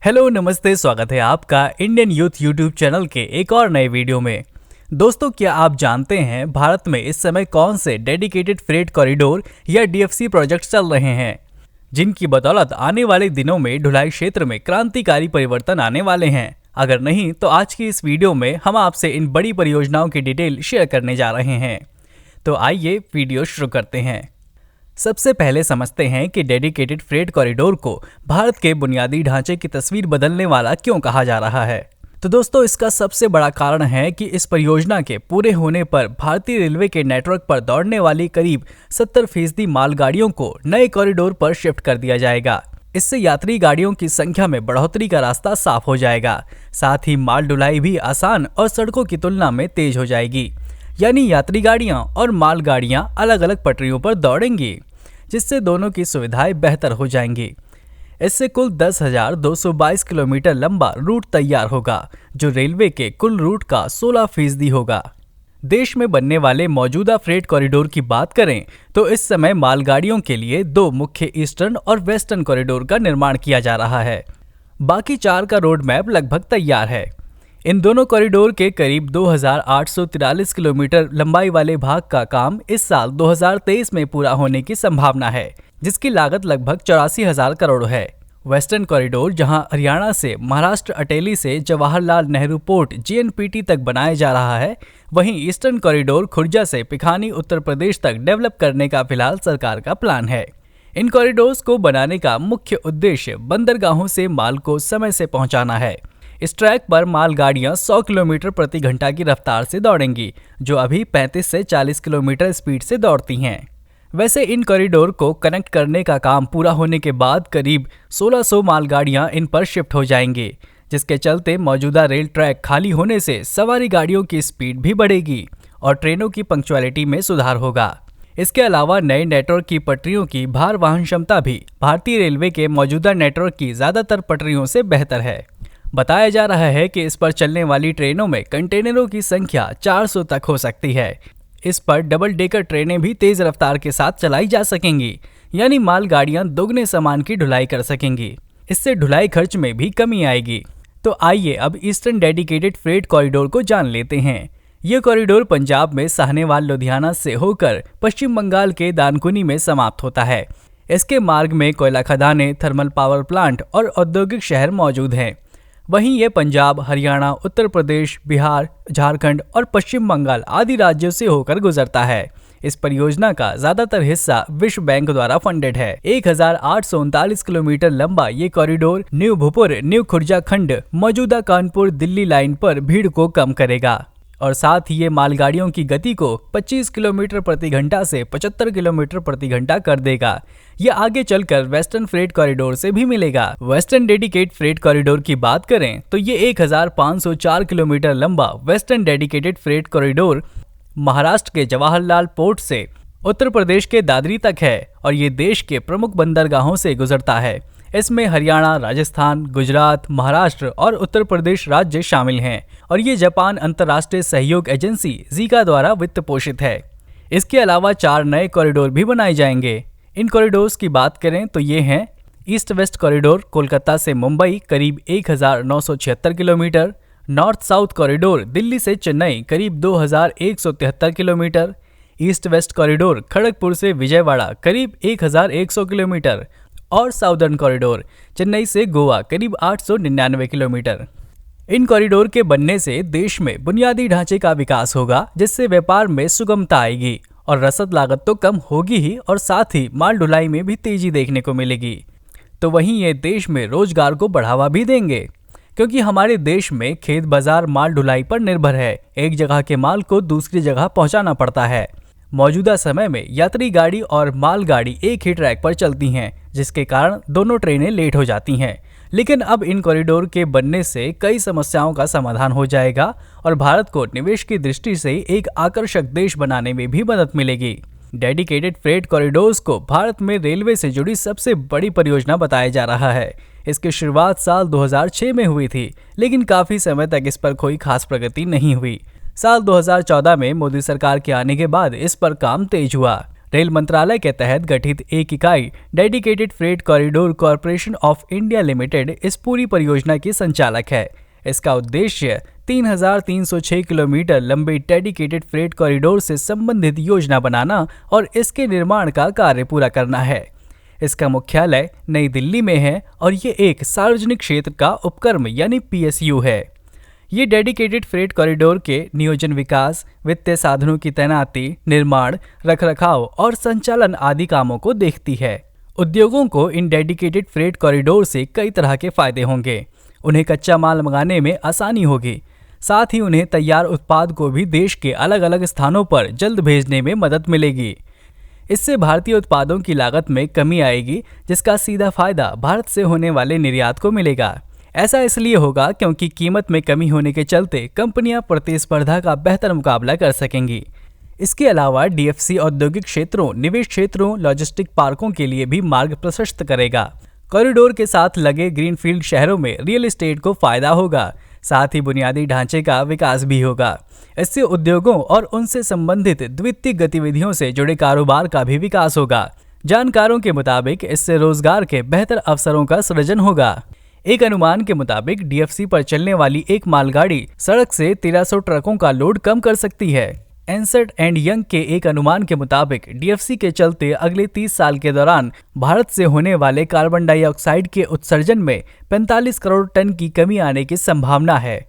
Hello नमस्ते, स्वागत है आपका इंडियन यूथ यूट्यूब चैनल के एक और नए वीडियो में। दोस्तों, क्या आप जानते हैं भारत में इस समय कौन से डेडिकेटेड फ्रेट कॉरिडोर या डीएफसी प्रोजेक्ट चल रहे हैं, जिनकी बदौलत आने वाले दिनों में ढुलाई क्षेत्र में क्रांतिकारी परिवर्तन आने वाले हैं? अगर नहीं तो आज की इस वीडियो में हम आपसे इन बड़ी परियोजनाओं की डिटेल शेयर करने जा रहे हैं। तो आइए वीडियो शुरू करते हैं। सबसे पहले समझते हैं कि डेडिकेटेड फ्रेट कॉरिडोर को भारत के बुनियादी ढांचे की तस्वीर बदलने वाला क्यों कहा जा रहा है। तो दोस्तों, इसका सबसे बड़ा कारण है कि इस परियोजना के पूरे होने पर भारतीय रेलवे के नेटवर्क पर दौड़ने वाली करीब 70% मालगाड़ियों को नए कॉरिडोर पर शिफ्ट कर दिया जाएगा। इससे यात्री गाड़ियों की संख्या में बढ़ोतरी का रास्ता साफ हो जाएगा। साथ ही माल ढुलाई भी आसान और सड़कों की तुलना में तेज हो जाएगी, यानी यात्री गाड़ियां और माल गाड़ियां अलग अलग पटरियों पर दौड़ेंगी, जिससे दोनों की सुविधाएं बेहतर हो जाएंगी। इससे कुल 10,222 किलोमीटर लंबा रूट तैयार होगा, जो रेलवे के कुल रूट का 16% होगा। देश में बनने वाले मौजूदा फ्रेट कॉरिडोर की बात करें तो इस समय मालगाड़ियों के लिए 2 मुख्य ईस्टर्न और वेस्टर्न कॉरिडोर का निर्माण किया जा रहा है। बाकी 4 का रोड मैप लगभग तैयार है। इन दोनों कॉरिडोर के करीब 2,843 किलोमीटर लंबाई वाले भाग का काम इस साल 2023 में पूरा होने की संभावना है, जिसकी लागत लगभग 84,000 करोड़ है। वेस्टर्न कॉरिडोर, जहां हरियाणा से महाराष्ट्र अटेली से जवाहरलाल नेहरू पोर्ट जेएनपीटी तक बनाया जा रहा है, वहीं ईस्टर्न कॉरिडोर खुर्जा से पिखानी उत्तर प्रदेश तक डेवलप करने का फिलहाल सरकार का प्लान है। इन कॉरिडोर्स को बनाने का मुख्य उद्देश्य बंदरगाहों से माल को समय से पहुंचाना है। इस ट्रैक पर मालगाड़ियां 100 किलोमीटर प्रति घंटा की रफ्तार से दौड़ेंगी, जो अभी 35 से 40 किलोमीटर स्पीड से दौड़ती हैं। वैसे इन कॉरिडोर को कनेक्ट करने का काम पूरा होने के बाद करीब 1600 मालगाड़ियां इन पर शिफ्ट हो जाएंगी, जिसके चलते मौजूदा रेल ट्रैक खाली होने से सवारी गाड़ियों की स्पीड भी बढ़ेगी और ट्रेनों की पंक्चुअलिटी में सुधार होगा। इसके अलावा नए नेटवर्क की पटरियों की भार वहन क्षमता भी भारतीय रेलवे के मौजूदा नेटवर्क की ज्यादातर पटरियों से बेहतर है। बताया जा रहा है कि इस पर चलने वाली ट्रेनों में कंटेनरों की संख्या 400 तक हो सकती है। इस पर डबल डेकर ट्रेनें भी तेज रफ्तार के साथ चलाई जा सकेंगी, यानी मालगाड़ियां दोगुने सामान की ढुलाई कर सकेंगी। इससे ढुलाई खर्च में भी कमी आएगी। तो आइए अब ईस्टर्न डेडिकेटेड फ्रेट कॉरिडोर को जान लेते हैं। ये कॉरिडोर पंजाब में साहनेवाल लुधियाना से होकर पश्चिम बंगाल के दानकुनी में समाप्त होता है। इसके मार्ग में कोयला खदानें, थर्मल पावर प्लांट और औद्योगिक शहर मौजूद हैं। वहीं ये पंजाब, हरियाणा, उत्तर प्रदेश, बिहार, झारखंड और पश्चिम बंगाल आदि राज्यों से होकर गुजरता है। इस परियोजना का ज्यादातर हिस्सा विश्व बैंक द्वारा फंडेड है। 1,839 किलोमीटर लंबा ये कॉरिडोर न्यू भूपुर न्यू खुर्जा खंड मौजूदा कानपुर दिल्ली लाइन पर भीड़ को कम करेगा और साथ ही ये मालगाड़ियों की गति को 25 किलोमीटर प्रति घंटा से 75 किलोमीटर प्रति घंटा कर देगा। ये आगे चलकर वेस्टर्न फ्रेट कॉरिडोर से भी मिलेगा। वेस्टर्न डेडिकेटेड फ्रेट कॉरिडोर की बात करें तो ये 1,504 किलोमीटर लंबा western dedicated freight corridor Maharashtra के जवाहरलाल पोर्ट से उत्तर प्रदेश के दादरी तक है और ये देश के प्रमुख बंदरगाहों से गुजरता है। इसमें हरियाणा, राजस्थान, गुजरात, महाराष्ट्र और उत्तर प्रदेश राज्य शामिल हैं और ये जापान अंतर्राष्ट्रीय सहयोग एजेंसी जीका द्वारा वित्त पोषित है। इसके अलावा 4 नए कॉरिडोर भी बनाए जाएंगे। इन कॉरिडोर्स की बात करें तो ये हैं ईस्ट वेस्ट कॉरिडोर कोलकाता से मुंबई करीब 1,976 kilometre, north south corridor Delhi से चेन्नई करीब 2,173 kilometre, east west corridor Kharagpur से विजयवाड़ा करीब 1,100 किलोमीटर और साउदर्न कॉरिडोर चेन्नई से गोवा करीब 899 किलोमीटर। इन कॉरिडोर के बनने से देश में बुनियादी ढांचे का विकास होगा, जिससे व्यापार में सुगमता आएगी और रसद लागत तो कम होगी ही और साथ ही माल ढुलाई में भी तेजी देखने को मिलेगी। तो वहीं ये देश में रोजगार को बढ़ावा भी देंगे, क्योंकि हमारे देश में खेत बाजार माल ढुलाई पर निर्भर है। एक जगह के माल को दूसरी जगह पहुंचाना पड़ता है। मौजूदा समय में यात्री गाड़ी और माल गाड़ी एक ही ट्रैक पर चलती हैं, जिसके कारण दोनों ट्रेनें लेट हो जाती हैं। लेकिन अब इन कॉरिडोर के बनने से कई समस्याओं का समाधान हो जाएगा और भारत को निवेश की दृष्टि से एक आकर्षक देश बनाने में भी मदद मिलेगी। डेडिकेटेड फ्रेट कॉरिडोर्स को भारत में रेलवे से जुड़ी सबसे बड़ी परियोजना बताया जा रहा है। इसकी शुरुआत साल 2006 में हुई थी, लेकिन काफी समय तक इस पर कोई खास प्रगति नहीं हुई। साल 2014 में मोदी सरकार के आने के बाद इस पर काम तेज हुआ। रेल मंत्रालय के तहत गठित एक इकाई dedicated freight corridor corporation of India limited इस पूरी परियोजना की संचालक है। इसका उद्देश्य 3,306 किलोमीटर लंबे डेडिकेटेड फ्रेट कॉरिडोर से संबंधित योजना बनाना और इसके निर्माण का कार्य पूरा करना है। इसका मुख्यालय नई दिल्ली में है और ये एक सार्वजनिक क्षेत्र का उपक्रम यानी PSU है। ये डेडिकेटेड फ्रेट कॉरिडोर के नियोजन, विकास, वित्तीय साधनों की तैनाती, निर्माण, रखरखाव और संचालन आदि कामों को देखती है। उद्योगों को इन डेडिकेटेड फ्रेट कॉरिडोर से कई तरह के फायदे होंगे। उन्हें कच्चा माल मंगाने में आसानी होगी, साथ ही उन्हें तैयार उत्पाद को भी देश के अलग अलग स्थानों पर जल्द भेजने में मदद मिलेगी। इससे भारतीय उत्पादों की लागत में कमी आएगी, जिसका सीधा फायदा भारत से होने वाले निर्यात को मिलेगा। ऐसा इसलिए होगा क्योंकि कीमत में कमी होने के चलते कंपनियां प्रतिस्पर्धा का बेहतर मुकाबला कर सकेंगी। इसके अलावा DFC औद्योगिक क्षेत्रों, निवेश क्षेत्रों, लॉजिस्टिक पार्कों के लिए भी मार्ग प्रशस्त करेगा। कॉरिडोर के साथ लगे ग्रीनफील्ड शहरों में रियल एस्टेट को फायदा होगा, साथ ही बुनियादी ढांचे का विकास भी होगा। इससे उद्योगों और उनसे संबंधित द्वितीयक गतिविधियों से जुड़े कारोबार का भी विकास होगा। जानकारों के मुताबिक इससे रोजगार के बेहतर अवसरों का सृजन होगा। एक अनुमान के मुताबिक DFC पर चलने वाली एक मालगाड़ी सड़क से 1300 ट्रकों का लोड कम कर सकती है। एंसर्ट एंड यंग के एक अनुमान के मुताबिक DFC के चलते अगले 30 साल के दौरान भारत से होने वाले कार्बन डाइऑक्साइड के उत्सर्जन में 45 करोड़ टन की कमी आने की संभावना है।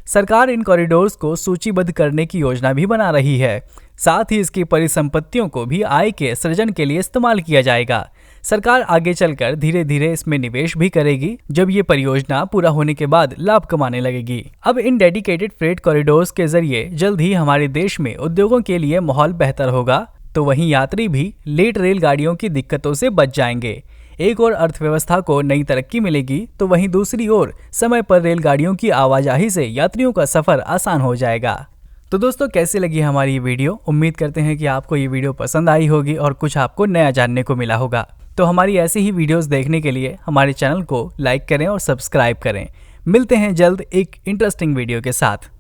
सरकार इन कॉरिडोर्स को सूचीबद्ध करने की योजना भी बना रही है। साथ ही इसकी परिसंपत्तियों को भी आय के सृजन के लिए इस्तेमाल किया जाएगा। सरकार आगे चलकर धीरे धीरे इसमें निवेश भी करेगी, जब ये परियोजना पूरा होने के बाद लाभ कमाने लगेगी। अब इन डेडिकेटेड फ्रेट कॉरिडोर्स के जरिए जल्द ही हमारे देश में उद्योगों के लिए माहौल बेहतर होगा, तो वहीं यात्री भी लेट रेलगाड़ियों की दिक्कतों से बच जाएंगे। एक और अर्थव्यवस्था को नई तरक्की मिलेगी, तो वहीं दूसरी ओर समय पर रेलगाड़ियों की आवाजाही से यात्रियों का सफर आसान हो जाएगा। तो दोस्तों, कैसी लगी हमारी ये वीडियो? उम्मीद करते हैं कि आपको ये वीडियो पसंद आई होगी और कुछ आपको नया जानने को मिला होगा। तो हमारी ऐसी ही वीडियोस देखने के लिए हमारे चैनल को लाइक करें और सब्सक्राइब करें। मिलते हैं जल्द एक इंटरेस्टिंग वीडियो के साथ।